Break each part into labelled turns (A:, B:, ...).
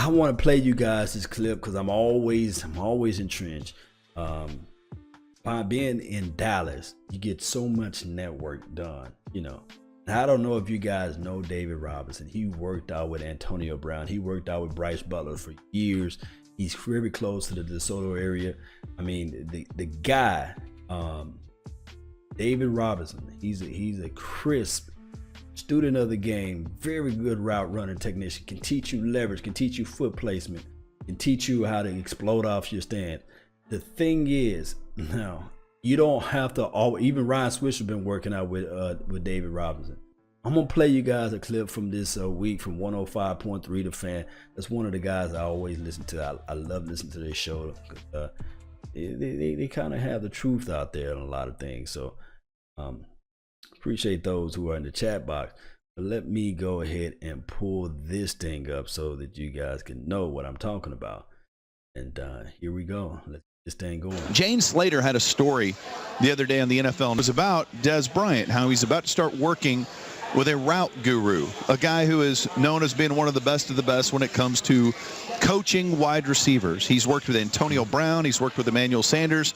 A: I want to play you guys this clip because I'm always entrenched. By being in Dallas, you get so much network done, you know. Now, I don't know if you guys know David Robinson. He worked out with Antonio Brown. He worked out with Bryce Butler for years. He's very close to the DeSoto area. I mean, the guy, David Robinson, he's a crisp student of the game, very good route running technician, can teach you leverage, can teach you foot placement, can teach you how to explode off your stand. The thing is, now, you don't have to even Ryan Swisher been working out with David Robinson. I'm gonna play you guys a clip from this week from 105.3 The Fan. That's one of the guys I always listen to. I love listening to their show. They kind of have the truth out there on a lot of things. So appreciate those who are in the chat box. But let me go ahead and pull this thing up so that you guys can know what I'm talking about. And here we go. Let's get this thing going.
B: Jane Slater had a story the other day on the NFL. It was about Dez Bryant, how he's about to start working with a route guru, a guy who is known as being one of the best when it comes to coaching wide receivers. He's worked with Antonio Brown, he's worked with Emmanuel Sanders,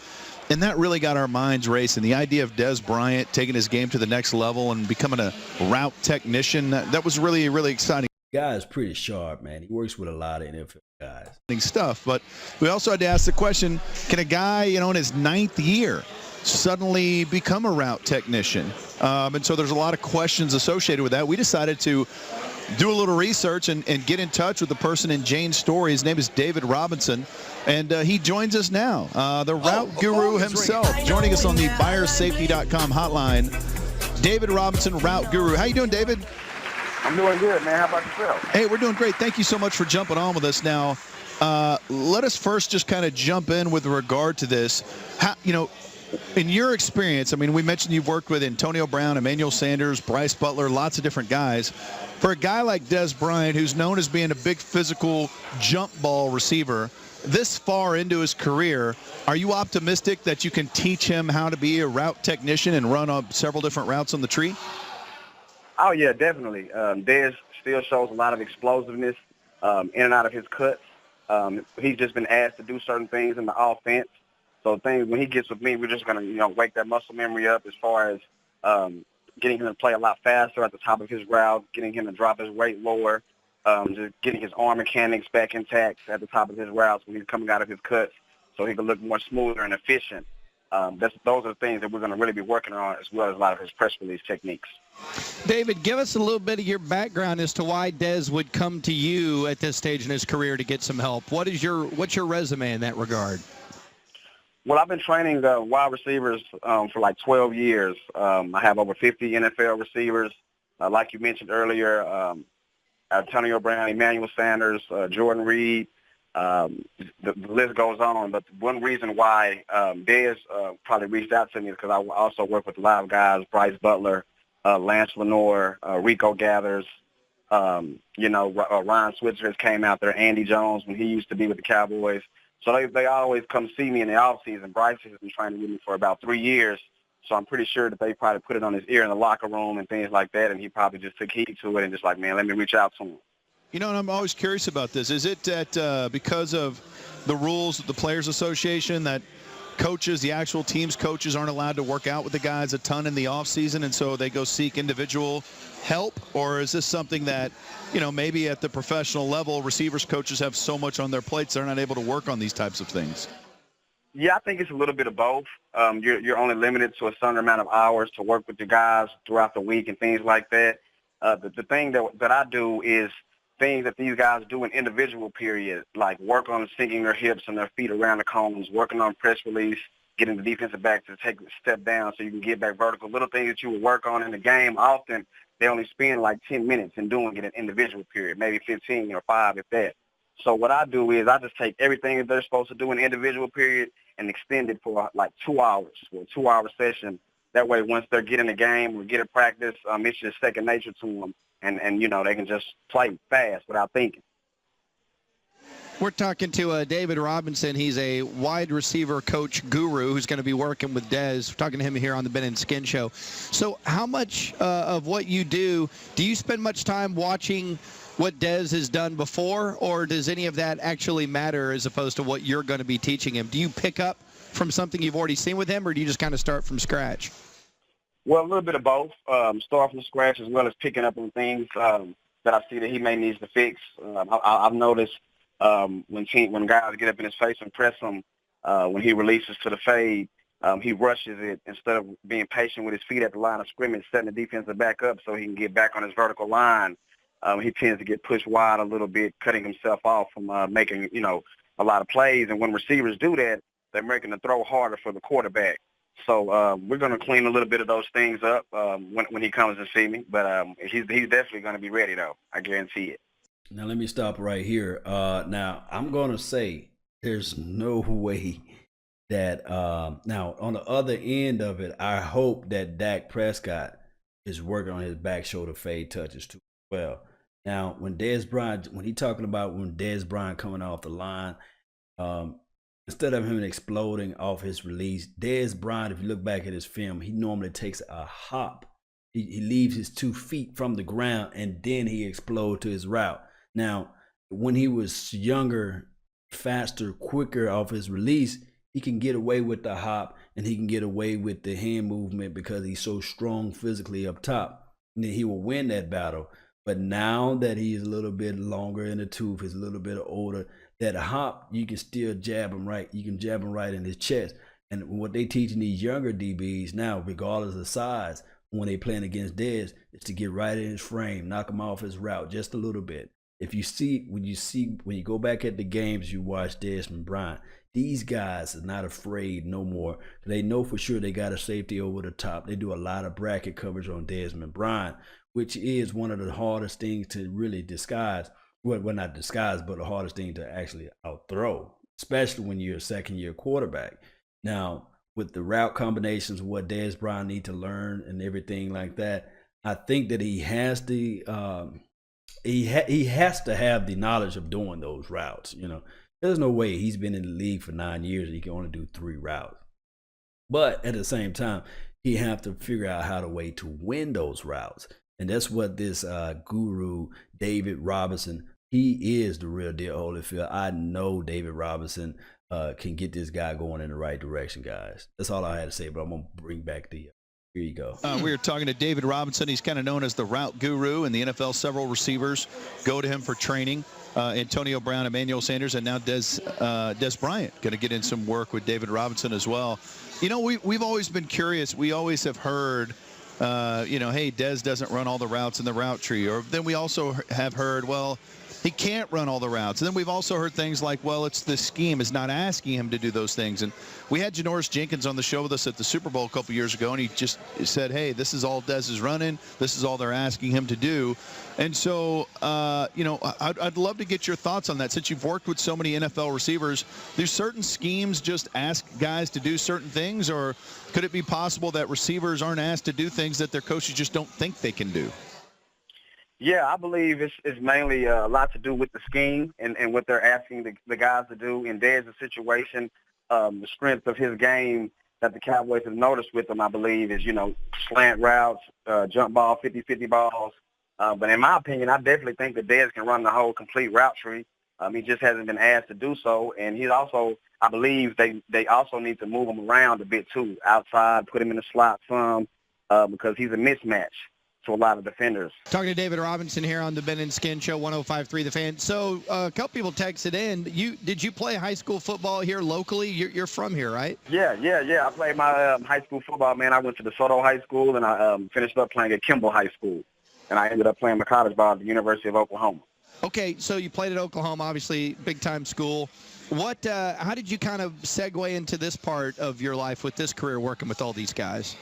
B: and that really got our minds racing. The idea of Dez Bryant taking his game to the next level and becoming a route technician, that was really, really exciting.
A: The guy is pretty sharp, man. He works with a lot of NFL guys.
B: Stuff, but we also had to ask the question, can a guy, in his 9th year suddenly become a route technician? And so there's a lot of questions associated with that. We decided to do a little research and get in touch with the person in Jane's story. His name is David Robinson, and he joins us now, the route guru himself, joining us on the buyersafety.com hotline. David Robinson, route guru. How you doing, David?
C: I'm doing good, man. How about yourself?
B: Hey, we're doing great. Thank you so much for jumping on with us. Now, let us first just kind of jump in with regard to this. How, in your experience, I mean, we mentioned you've worked with Antonio Brown, Emmanuel Sanders, Bryce Butler, lots of different guys. For a guy like Dez Bryant, who's known as being a big physical jump ball receiver, this far into his career, are you optimistic that you can teach him how to be a route technician and run several different routes on the tree?
C: Oh, yeah, definitely. Dez still shows a lot of explosiveness in and out of his cuts. He's just been asked to do certain things in the offense. So when he gets with me, we're just going to, wake that muscle memory up as far as getting him to play a lot faster at the top of his route, getting him to drop his weight lower, just getting his arm mechanics back intact at the top of his routes when he's coming out of his cuts so he can look more smoother and efficient. Those are the things that we're going to really be working on, as well as a lot of his press release techniques.
D: David, give us a little bit of your background as to why Dez would come to you at this stage in his career to get some help. What's your resume in that regard?
C: Well, I've been training wide receivers for like 12 years. I have over 50 NFL receivers. Like you mentioned earlier, Antonio Brown, Emmanuel Sanders, Jordan Reed. The list goes on. But one reason why Dez probably reached out to me is because I also work with a lot of guys, Bryce Butler, Lance Lenore, Rico Gathers. Ryan Switzer has came out there, Andy Jones when he used to be with the Cowboys. So they always come see me in the offseason. Bryce has been training with me for about 3 years, so I'm pretty sure that they probably put it on his ear in the locker room and things like that, and he probably just took heed to it and just like, man, let me reach out to him.
B: And I'm always curious about this. Is it that because of the rules of the Players Association that coaches, the actual team's coaches, aren't allowed to work out with the guys a ton in the offseason, and so they go seek individual help? Or is this something that, maybe at the professional level, receivers coaches have so much on their plates they're not able to work on these types of things?
C: Yeah, I think it's a little bit of both. You're only limited to a certain amount of hours to work with your guys throughout the week and things like that. The thing that I do is things that these guys do in individual periods, like work on sinking their hips and their feet around the cones, working on press release, getting the defensive back to take a step down so you can get back vertical. Little things that you would work on in the game, often they only spend like 10 minutes in doing it in individual period, maybe 15 or 5 if that. So what I do is I just take everything that they're supposed to do in the individual period and extend it for like 2 hours, for a 2-hour session. That way, once they're getting the game or get a practice, it's just second nature to them. And they can just play fast without thinking.
D: We're talking to David Robinson. He's a wide receiver coach guru who's going to be working with Dez. We're talking to him here on the Ben and Skin Show. So how much of what you do you spend much time watching what Dez has done before, or does any of that actually matter as opposed to what you're going to be teaching him? Do you pick up from something you've already seen with him, or do you just kind of start from scratch?
C: Well, a little bit of both. Start from scratch as well as picking up on things that I see that he may need to fix. I've noticed when guys get up in his face and press him, when he releases to the fade, he rushes it instead of being patient with his feet at the line of scrimmage, setting the defensive back up so he can get back on his vertical line. He tends to get pushed wide a little bit, cutting himself off from making, a lot of plays. And when receivers do that, they're making the throw harder for the quarterback. So we're going to clean a little bit of those things up when he comes and see me. But he's definitely going to be ready, though. I guarantee it.
A: Now, let me stop right here. Now, I'm going to say there's no way that now, on the other end of it, I hope that Dak Prescott is working on his back shoulder fade touches too well. Now, when Dez Bryant coming off the line, instead of him exploding off his release, Dez Bryant, if you look back at his film, he normally takes a hop. He leaves his 2 feet from the ground, and then he explodes to his route. Now, when he was younger, faster, quicker off his release, he can get away with the hop, and he can get away with the hand movement because he's so strong physically up top. And then he will win that battle. But now that he's a little bit longer in the tooth, he's a little bit older, that hop, you can still jab him right. You can jab him right in his chest. And what they teaching these younger DBs now, regardless of size, when they playing against Dez, is to get right in his frame, knock him off his route just a little bit. If you see, when you go back at the games you watch Dez and Bryant, these guys are not afraid no more. They know for sure they got a safety over the top. They do a lot of bracket coverage on Desmond Bryant, which is one of the hardest things to really disguise. Well, not disguise, but the hardest thing to actually outthrow, especially when you're a second-year quarterback. Now, with the route combinations, what Dez Bryant need to learn and everything like that, I think that he has the he has to have the knowledge of doing those routes. There's no way he's been in the league for 9 years and he can only do 3 routes. But at the same time, he have to figure out how to win those routes. And that's what this guru, David Robinson, he is the real deal, Holyfield. I know David Robinson can get this guy going in the right direction, guys. That's all I had to say, but I'm going to bring back the here you go.
B: We were talking to David Robinson. He's kind of known as the route guru in the NFL. Several receivers go to him for training. Antonio Brown, Emmanuel Sanders, and now Dez Bryant going to get in some work with David Robinson as well. We've always been curious. We always have heard, hey, Dez doesn't run all the routes in the route tree. Or then we also have heard, well, he can't run all the routes. And then we've also heard things like, well, it's the scheme is not asking him to do those things. And we had Janoris Jenkins on the show with us at the Super Bowl a couple years ago, and he just said, hey, this is all Dez is running. This is all they're asking him to do. And so, I'd love to get your thoughts on that. Since you've worked with so many NFL receivers, do certain schemes just ask guys to do certain things, or could it be possible that receivers aren't asked to do things that their coaches just don't think they can do?
C: Yeah, I believe it's mainly a lot to do with the scheme and what they're asking the guys to do. In Dez's situation, the strength of his game that the Cowboys have noticed with him, I believe, is, slant routes, jump ball, 50-50 balls. But in my opinion, I definitely think that Dez can run the whole complete route tree. He just hasn't been asked to do so. And he's also, I believe they also need to move him around a bit too, outside, put him in the slot some, because he's a mismatch to a lot of defenders.
D: Talking to David Robinson here on the Ben and Skin Show, 105.3 The Fan. So a couple people texted in. Did you play high school football here locally? You're from here, right?
C: Yeah. I played my high school football, man. I went to DeSoto High School, and I finished up playing at Kimball High School. And I ended up playing my college ball at the University of Oklahoma.
D: Okay, so you played at Oklahoma, obviously big-time school. How did you kind of segue into this part of your life with this career working with all these guys?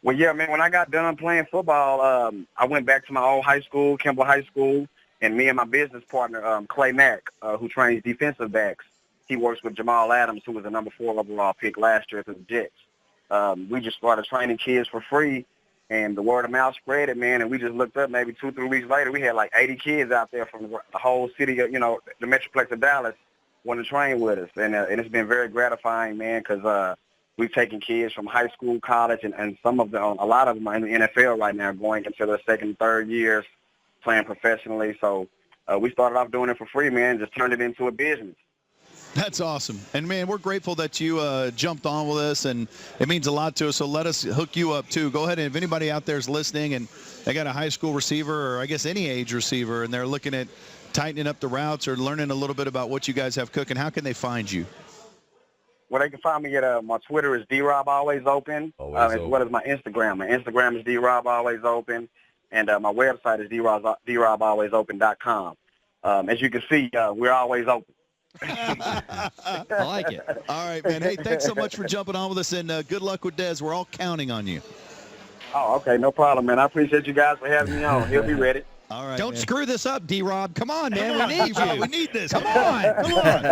C: Well, yeah, man, when I got done playing football, I went back to my old high school, Kimball High School, and me and my business partner, Clay Mack, who trains defensive backs, he works with Jamal Adams, who was the number 4 overall pick last year for the Jets. We just started training kids for free, and the word of mouth spread it, man, and we just looked up maybe 2-3 weeks later, we had like 80 kids out there from the whole city, of, the Metroplex of Dallas wanting to train with us. And it's been very gratifying, man, because we've taken kids from high school, college, and some of them, a lot of them are in the NFL right now, going into their second, third years. playing professionally. So we started off doing it for free, man, just turned it into a business.
B: That's awesome. And, man, we're grateful that you jumped on with us, and it means a lot to us. So let us hook you up, too. Go ahead, and if anybody out there is listening and they got a high school receiver or I guess any age receiver and they're looking at tightening up the routes or learning a little bit about what you guys have cooking, how can they find you?
C: Well, they can find me at my Twitter is DRobAlwaysOpen, as well as my Instagram. My Instagram is DRobAlwaysOpen, and my website is DRobAlwaysOpen.com. As you can see, we're always open.
D: I like it.
B: All right, man. Hey, thanks so much for jumping on with us, and good luck with Dez. We're all counting on you.
C: Oh, okay. No problem, man. I appreciate you guys for having me on. He'll be ready.
B: All right.
D: Don't screw this up, D-Rob. Come on, man. We need you.
B: We need this.
D: Come on.
B: Come on.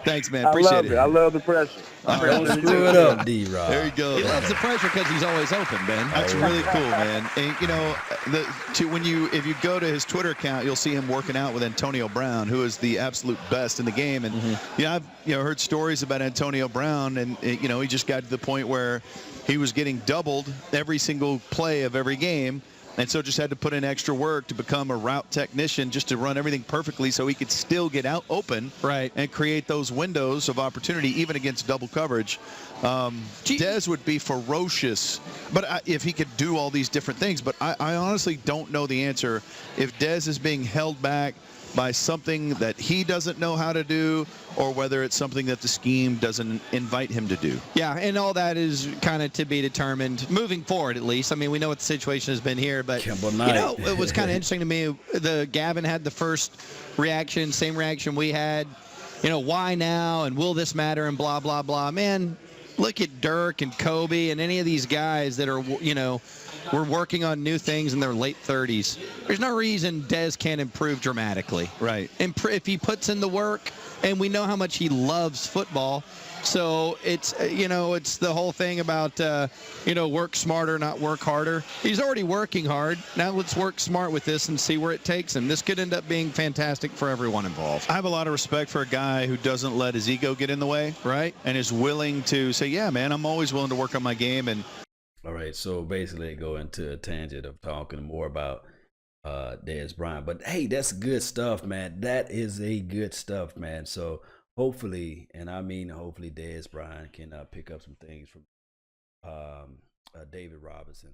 B: Thanks, man. Appreciate it.
C: I love the pressure.
A: Don't screw it up, D-Rob.
B: There you go.
D: He loves the pressure because he's always open, Ben.
B: That's really cool, man. And you know, if you go to his Twitter account, you'll see him working out with Antonio Brown, who is the absolute best in the game. And I've heard stories about Antonio Brown, and he just got to the point where he was getting doubled every single play of every game. And so just had to put in extra work to become a route technician just to run everything perfectly so he could still get out open and create those windows of opportunity even against double coverage. Dez would be ferocious if he could do all these different things. But I honestly don't know the answer if Dez is being held back by something that he doesn't know how to do or whether it's something that the scheme doesn't invite him to do.
D: Yeah, and all that is kind of to be determined moving forward, at least. I mean, we know what the situation has been here, but it was kind of interesting to me. Gavin had the first reaction, same reaction we had. Why now and will this matter and blah, blah, blah. Man, look at Dirk and Kobe and any of these guys that are, we're working on new things in their late 30s. There's no reason Dez can't improve dramatically.
B: Right.
D: If he puts in the work, and we know how much he loves football. So it's, it's the whole thing about, work smarter, not work harder. He's already working hard. Now let's work smart with this and see where it takes him. This could end up being fantastic for everyone involved.
B: I have a lot of respect for a guy who doesn't let his ego get in the way.
D: Right.
B: And is willing to say, yeah, man, I'm always willing to work on my game. And
A: all right, so basically go into a tangent of talking more about Dez Bryant. But, hey, that's good stuff, man. That is a good stuff, man. So hopefully, and I mean hopefully, Dez Bryant can pick up some things from David Robinson.